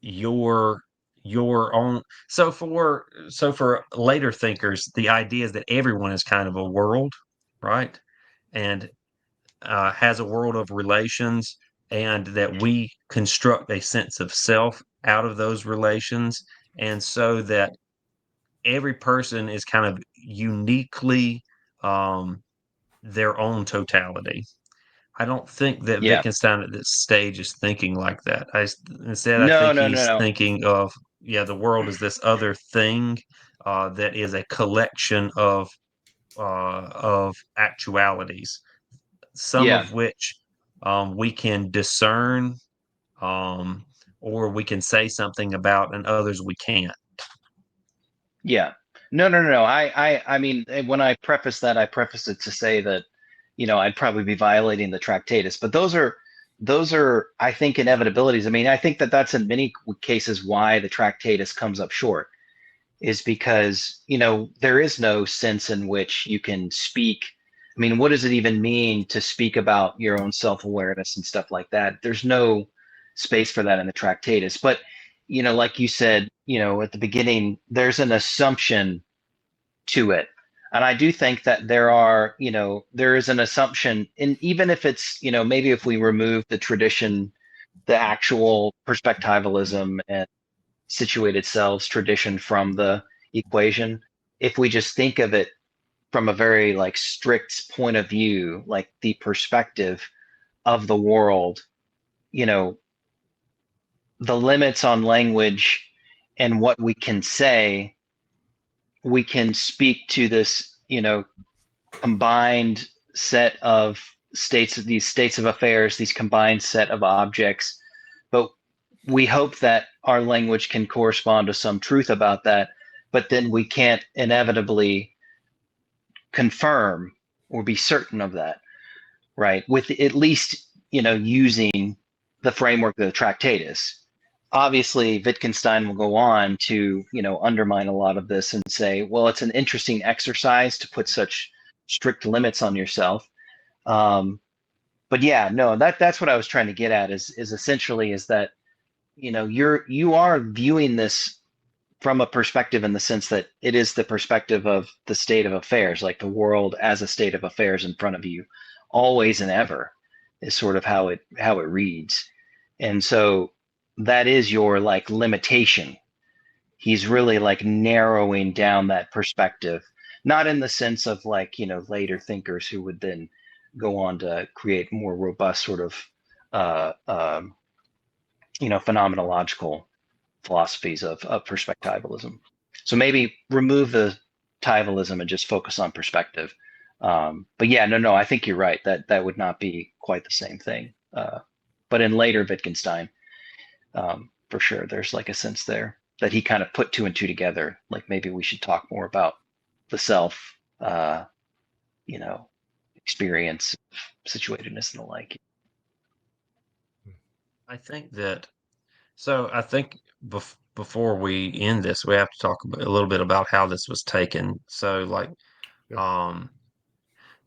your your own. So for later thinkers, the idea is that everyone is kind of a world, right? And has a world of relations, and that we construct a sense of self out of those relations, and so that every person is kind of uniquely um, their own totality. I don't think that Yeah. Wittgenstein at this stage is thinking like that. Instead, I No, think no, no, he's no. thinking of, yeah, the world is this other thing that is a collection of actualities, some Yeah. of which we can discern, um, or we can say something about, and others we can't. Yeah. No, no, no, no. I mean, when I preface that, I preface it to say that, I'd probably be violating the Tractatus, but those are, I think, inevitabilities. I mean, I think that that's in many cases why the Tractatus comes up short, is because, there is no sense in which you can speak. I mean, what does it even mean to speak about your own self-awareness and stuff like that? There's no space for that in the Tractatus. But, like you said, at the beginning, there's an assumption to it. And I do think that there is an assumption, and even if it's, maybe if we remove the tradition, the actual perspectivalism and situated selves tradition from the equation, if we just think of it from a very like strict point of view, like the perspective of the world, you know, the limits on language and what we can say, we can speak to this, combined set of these states of affairs, these combined set of objects. But we hope that our language can correspond to some truth about that, but then we can't inevitably confirm or be certain of that, right? With at least, using the framework of the Tractatus. Obviously, Wittgenstein will go on to, undermine a lot of this and say, well, it's an interesting exercise to put such strict limits on yourself. Um, but yeah, no, that's what I was trying to get at is essentially is that, you are viewing this from a perspective in the sense that it is the perspective of the state of affairs, like the world as a state of affairs in front of you, always and ever, is sort of how it reads. And so that is your like limitation. He's really like narrowing down that perspective, not in the sense of like, later thinkers who would then go on to create more robust sort of uh, um, phenomenological philosophies of perspectivalism. So maybe remove the tyvalism and just focus on perspective. But yeah, no, I think you're right. That would not be quite the same thing. But in later Wittgenstein, for sure, there's like a sense there that he kind of put two and two together. Like maybe we should talk more about the self, you know, experience, situatedness, and the like. I think that I think before we end this, we have to talk a little bit about how this was taken. So, like, Yep.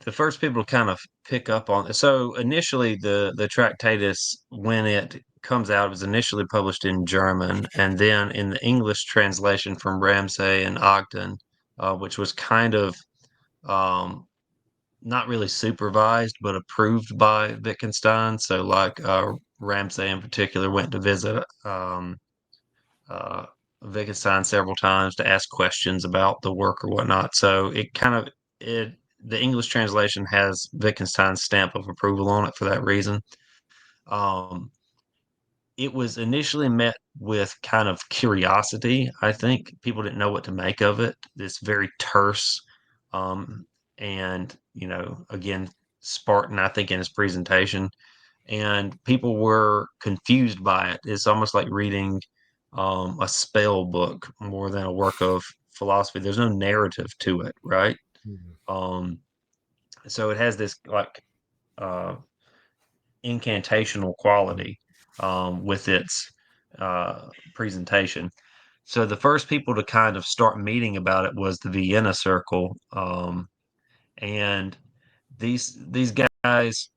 the first people to kind of pick up on. So initially, the Tractatus, when it comes out, it was initially published in German, and then in the English translation from Ramsay and Ogden, which was kind of um, not really supervised, but approved by Wittgenstein. So, like, Ramsay in particular went to visit uh, Wittgenstein several times to ask questions about the work or whatnot. So it kind of it the English translation has Wittgenstein's stamp of approval on it for that reason. Um, it was initially met with kind of curiosity. I think people didn't know what to make of it. This very terse, um, and again, Spartan. I think in his presentation, and people were confused by it. It's almost like reading a spell book more than a work of philosophy. There's no narrative to it, right? Mhm. Um, so it has this like uh, incantational quality with its presentation. So the first people to kind of start meeting about it was the Vienna Circle, and these guys,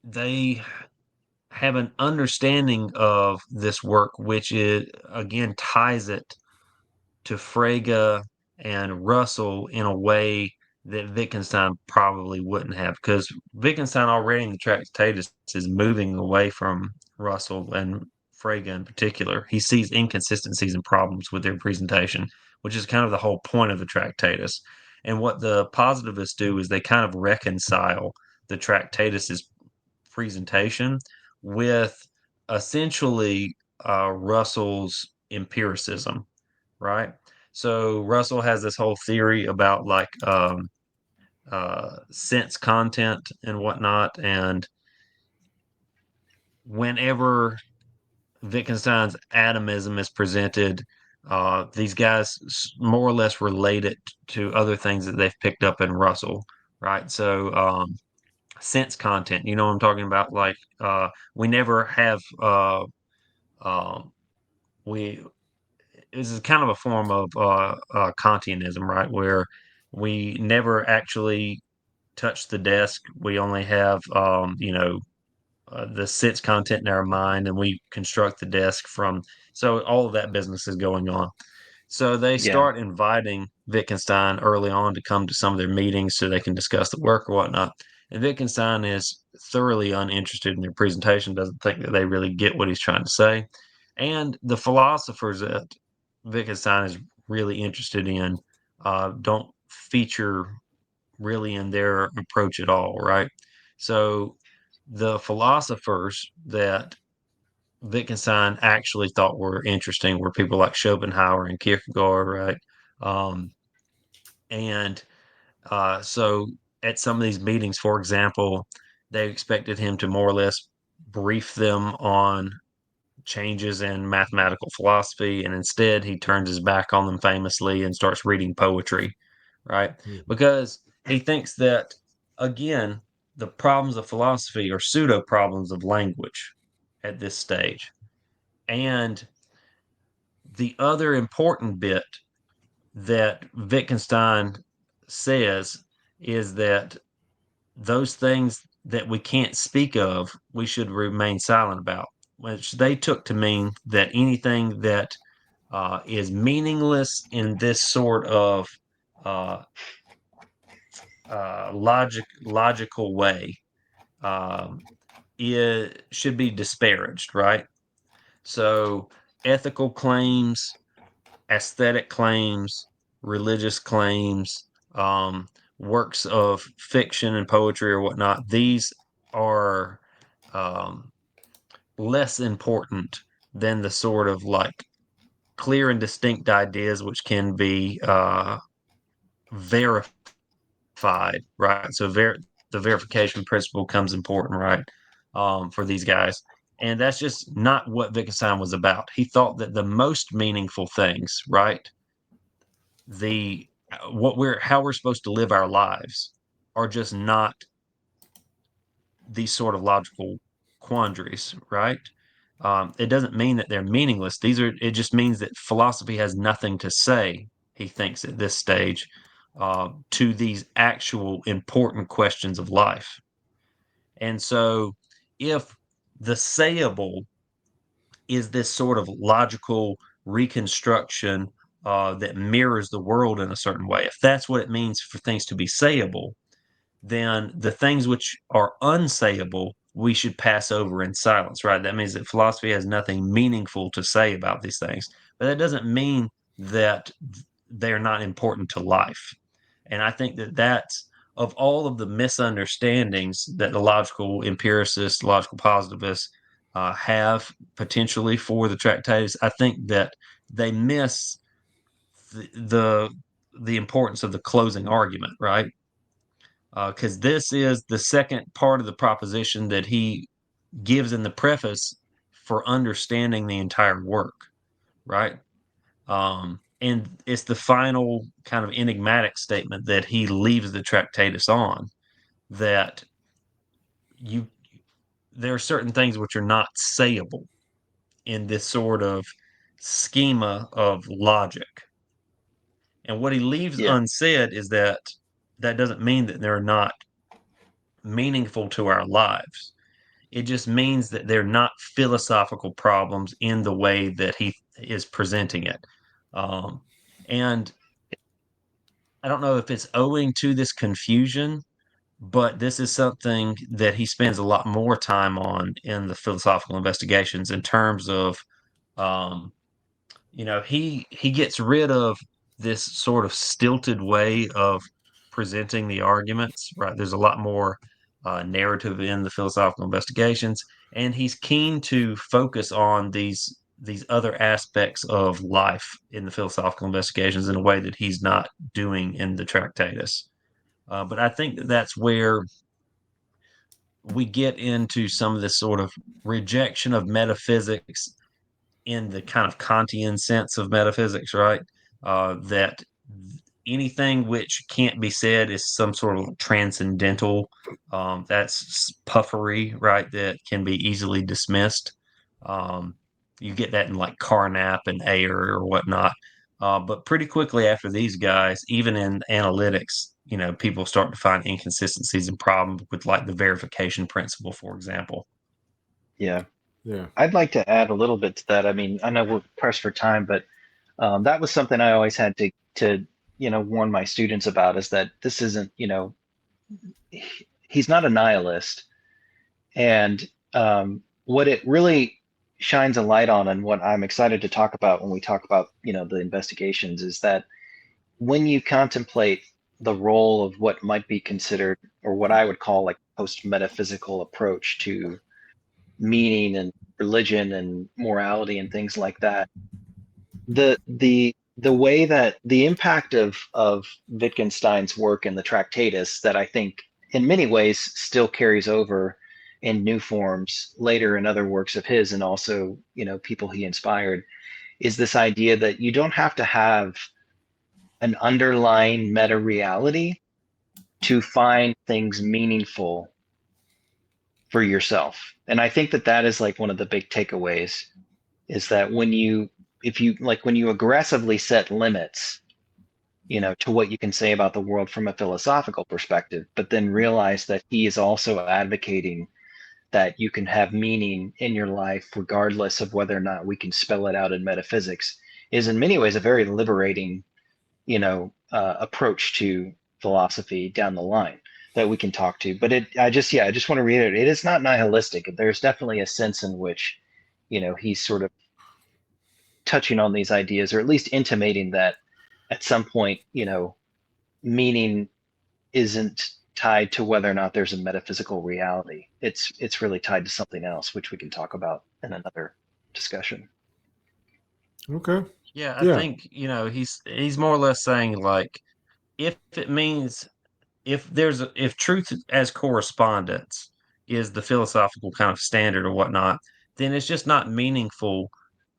they have an understanding of this work, which is again ties it to Frege and Russell in a way that Wittgenstein probably wouldn't have, because Wittgenstein already in the Tractatus is moving away from Russell and Frege in particular. He sees inconsistencies and problems with their presentation, which is kind of the whole point of the Tractatus. And what the positivists do is they kind of reconcile the Tractatus's presentation with essentially Russell's empiricism, right? So Russell has this whole theory about like sense content and whatnot, and whenever Wittgenstein's atomism is presented, these guys more or less relate it to other things that they've picked up in Russell, right? So sense content, you know what I'm talking about? Like we never have um, we this is kind of a form of Kantianism, right? Where we never actually touch the desk. We only have, the sense content in our mind, and we construct the desk from. So all of that business is going on. So they Yeah. start inviting Wittgenstein early on to come to some of their meetings so they can discuss the work or whatnot. And Wittgenstein is thoroughly uninterested in their presentation, doesn't think that they really get what he's trying to say. And the philosophers that Wittgenstein is really interested in don't feature really in their approach at all, right? So the philosophers that Wittgenstein actually thought were interesting were people like Schopenhauer and Kierkegaard, right? Um, and so at some of these meetings, for example, they expected him to more or less brief them on changes in mathematical philosophy, and instead he turns his back on them famously and starts reading poetry, right? Mhm. Because he thinks that, again, the problems of philosophy are pseudo problems of language at this stage. And the other important bit that Wittgenstein says is that those things that we can't speak of, we should remain silent about, which they took to mean that anything that is meaningless in this sort of uh, logical way um, it should be disparaged, right? So ethical claims, aesthetic claims, religious claims, um, works of fiction and poetry or whatnot, these are um, less important than the sort of like clear and distinct ideas which can be verified, right? So the verification principle comes important, right, for these guys. And that's just not what Wittgenstein was about. He thought that the most meaningful things, right, the what we're how we're supposed to live our lives are just not these sort of logical quandaries, right? It doesn't mean that they're meaningless. It just means that philosophy has nothing to say, he thinks at this stage, to these actual important questions of life. And so if the sayable is this sort of logical reconstruction that mirrors the world in a certain way, if that's what it means for things to be sayable, then the things which are unsayable we should pass over in silence, right? That means that philosophy has nothing meaningful to say about these things. But that doesn't mean that they're not important to life. And I think that that's of all of the misunderstandings that the logical empiricists, logical positivists have potentially for the Tractatus, I think that they miss the, the the importance of the closing argument, right? Because this is the second part of the proposition that he gives in the preface for understanding the entire work, right? And it's the final kind of enigmatic statement that he leaves the Tractatus on, that you there are certain things which are not sayable in this sort of schema of logic. And what he leaves Yeah. unsaid is that that doesn't mean that they're not meaningful to our lives. It just means that they're not philosophical problems in the way that he is presenting it. Um, and I don't know if it's owing to this confusion, but this is something that he spends a lot more time on in the philosophical investigations in terms of um, he gets rid of this sort of stilted way of presenting the arguments, right? There's a lot more narrative in the philosophical investigations, and he's keen to focus on these other aspects of life in the philosophical investigations in a way that he's not doing in the Tractatus. But I think that that's where we get into some of this sort of rejection of metaphysics in the kind of Kantian sense of metaphysics, right? That anything which can't be said is some sort of transcendental. That's puffery, right? That can be easily dismissed. Um, you get that in like Carnap and Ayer or whatnot. But pretty quickly after these guys, even in analytics, people start to find inconsistencies and problems with like the verification principle, for example. Yeah. Yeah. I'd like to add a little bit to that. I mean, I know we're pressed for time, but that was something I always had to warn my students about, is that this isn't, he's not a nihilist. And what it really shines a light on, and what I'm excited to talk about when we talk about, the investigations, is that when you contemplate the role of what might be considered, or what I would call like post-metaphysical approach to meaning and religion and morality and things like that, the way that the impact of Wittgenstein's work in the Tractatus, that I think in many ways still carries over in new forms later in other works of his, and also people he inspired, is this idea that you don't have to have an underlying meta reality to find things meaningful for yourself. And I think that that is like one of the big takeaways, is that when you aggressively set limits, to what you can say about the world from a philosophical perspective, but then realize that he is also advocating that you can have meaning in your life regardless of whether or not we can spell it out in metaphysics, is in many ways a very liberating, approach to philosophy down the line that we can talk to. But I just want to reiterate, it is not nihilistic. There's definitely a sense in which, he's sort of touching on these ideas, or at least intimating that at some point, meaning isn't tied to whether or not there's a metaphysical reality. It's really tied to something else, which we can talk about in another discussion. Okay. Yeah, I Yeah. think, he's more or less saying like if it means if truth as correspondence is the philosophical kind of standard or whatnot, then it's just not meaningful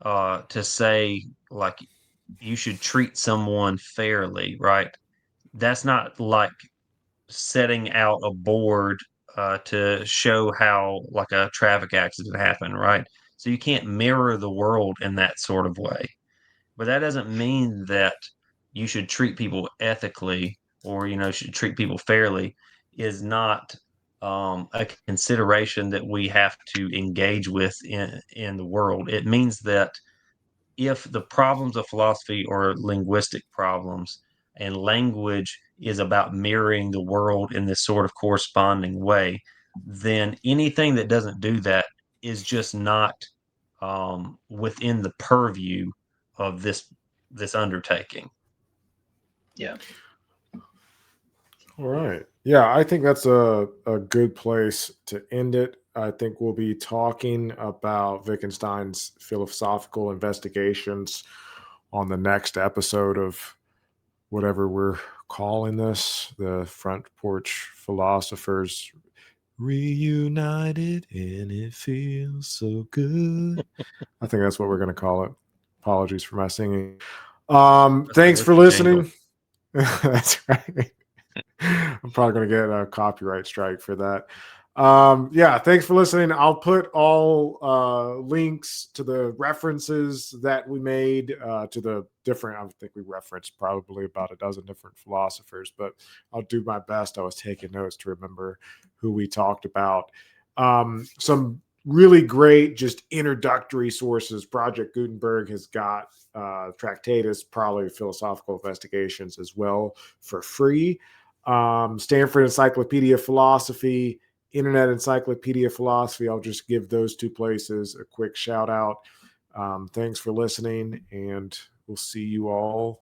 to say like you should treat someone fairly, right? That's not like setting out a board to show how like a traffic accident happened, right? So you can't mirror the world in that sort of way. But that doesn't mean that you should treat people ethically, or should treat people fairly is not a consideration that we have to engage with in the world. It means that if the problems of philosophy are linguistic problems, and language is about mirroring the world in this sort of corresponding way, then anything that doesn't do that is just not within the purview of this undertaking. Yeah. All right. Yeah, I think that's a good place to end it. I think we'll be talking about Wittgenstein's philosophical investigations on the next episode of whatever we're calling this, the Front Porch Philosophers Reunited, and it feels so good. I think that's what we're going to call it. Apologies for my singing. Thanks for listening. That's right. I'm probably going to get a copyright strike for that. Yeah, thanks for listening. I'll put all links to the references that we made to the different, I think we referenced probably about a dozen different philosophers, but I'll do my best. I was taking notes to remember who we talked about. Some really great, just introductory sources. Project Gutenberg has got Tractatus, probably philosophical investigations as well for free. Stanford Encyclopedia of Philosophy, Internet Encyclopedia of Philosophy. I'll just give those two places a quick shout out. Thanks for listening, and we'll see you all